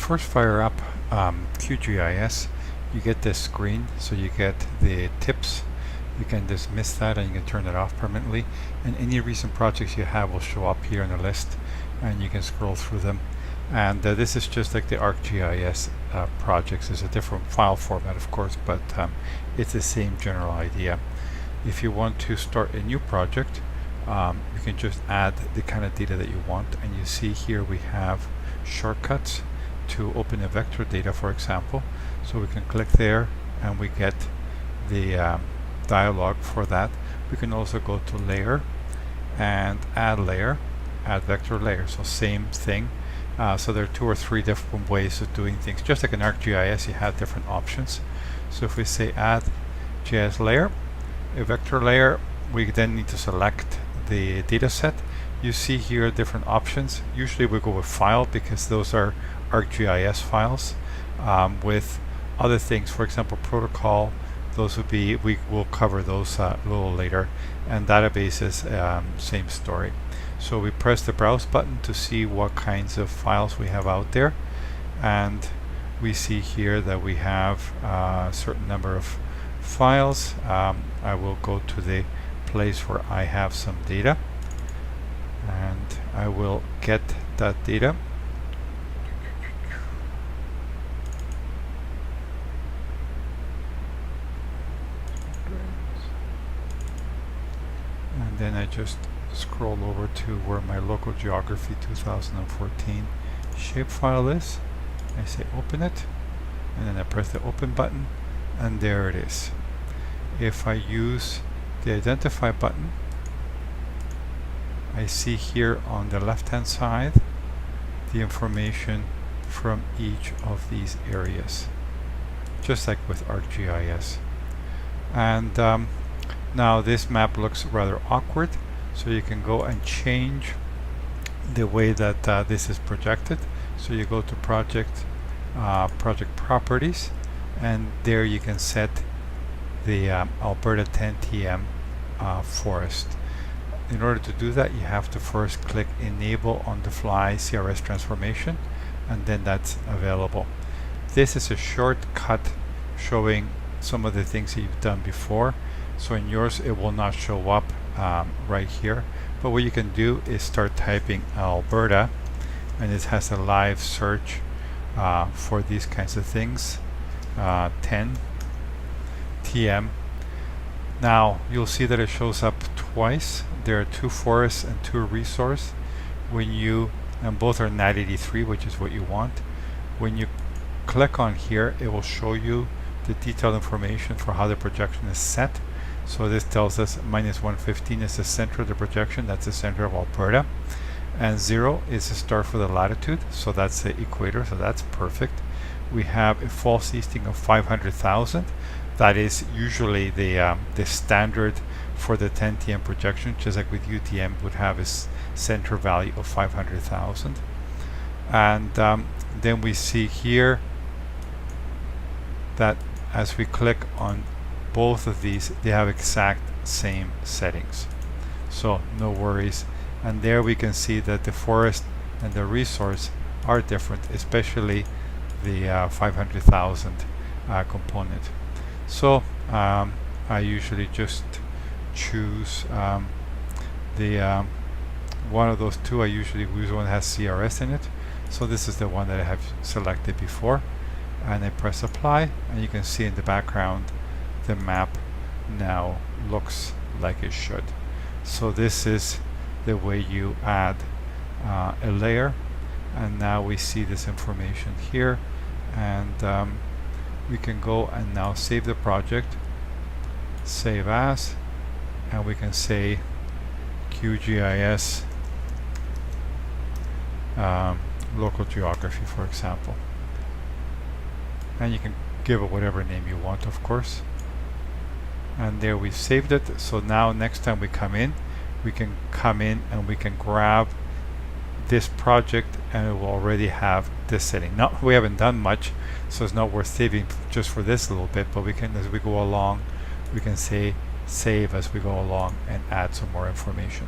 first fire up QGIS, you get this screen, so you get the tips. You can dismiss that and you can turn it off permanently, and any recent projects you have will show up here on the list and you can scroll through them. And this is just like the ArcGIS projects. It's a different file format, of course, but it's the same general idea. If you want to start a new project, you can just add the kind of data that you want, and you see here we have shortcuts to open a vector data, for example. So we can click there and we get the dialog for that. We can also go to layer and add layer, add vector layer, so same thing. So there are 2 or 3 different ways of doing things. Just like in ArcGIS, you have different options. So if we say add GIS layer, a vector layer, we then need to select the data set. You see here different options. Usually we go with file because those are ArcGIS files. With other things, for example, protocol, those would be, we will cover those a little later. And databases, same story. So we press the browse button to see what kinds of files we have out there, and we see here that we have a certain number of files. I will go to the place where I have some data and I will get that data. And then I just scroll over to where my local geography 2014 shapefile is. I say open it, and then I press the open button, and there it is. If I use the identify button, I see here on the left hand side the information from each of these areas, just like with ArcGIS. And now this map looks rather awkward, so you can go and change the way that this is projected. So you go to project properties, and there you can set the Alberta 10 TM forest. In order to do that, you have to first click enable on the fly CRS transformation, and then that's available. This is a shortcut showing some of the things that you've done before. So in yours it will not show up right here, but what you can do is start typing Alberta, and it has a live search for these kinds of things. 10 TM. Now you'll see that it shows up twice. There are 2 forests and 2 resource. When you, and both are NAT 83, which is what you want. When you click on here, it will show you the detailed information for how the projection is set. So this tells us -115 is the center of the projection, that's the center of Alberta, and 0 is the start for the latitude, so that's the equator, so that's perfect. We have a false easting of 500,000. That is usually the standard for the 10 TM projection, just like with UTM would have a center value of 500,000. And then we see here that as we click on both of these, they have exact same settings, so no worries. And there we can see that the forest and the resource are different, especially the 500,000 component. So I usually just choose the one of those 2. I usually use one that has CRS in it, so this is the one that I have selected before, and I press apply, and you can see in the background the map now looks like it should. So this is the way you add a layer, and now we see this information here, and we can go and now save the project, save as, and we can say QGIS local geography, for example, and you can give it whatever name you want, of course. And there we've saved it. So now next time we come in, we can come in and we can grab this project, and it will already have this setting. Now we haven't done much, so it's not worth saving just for this little bit, but we can, as we go along, we can say save as we go along and add some more information.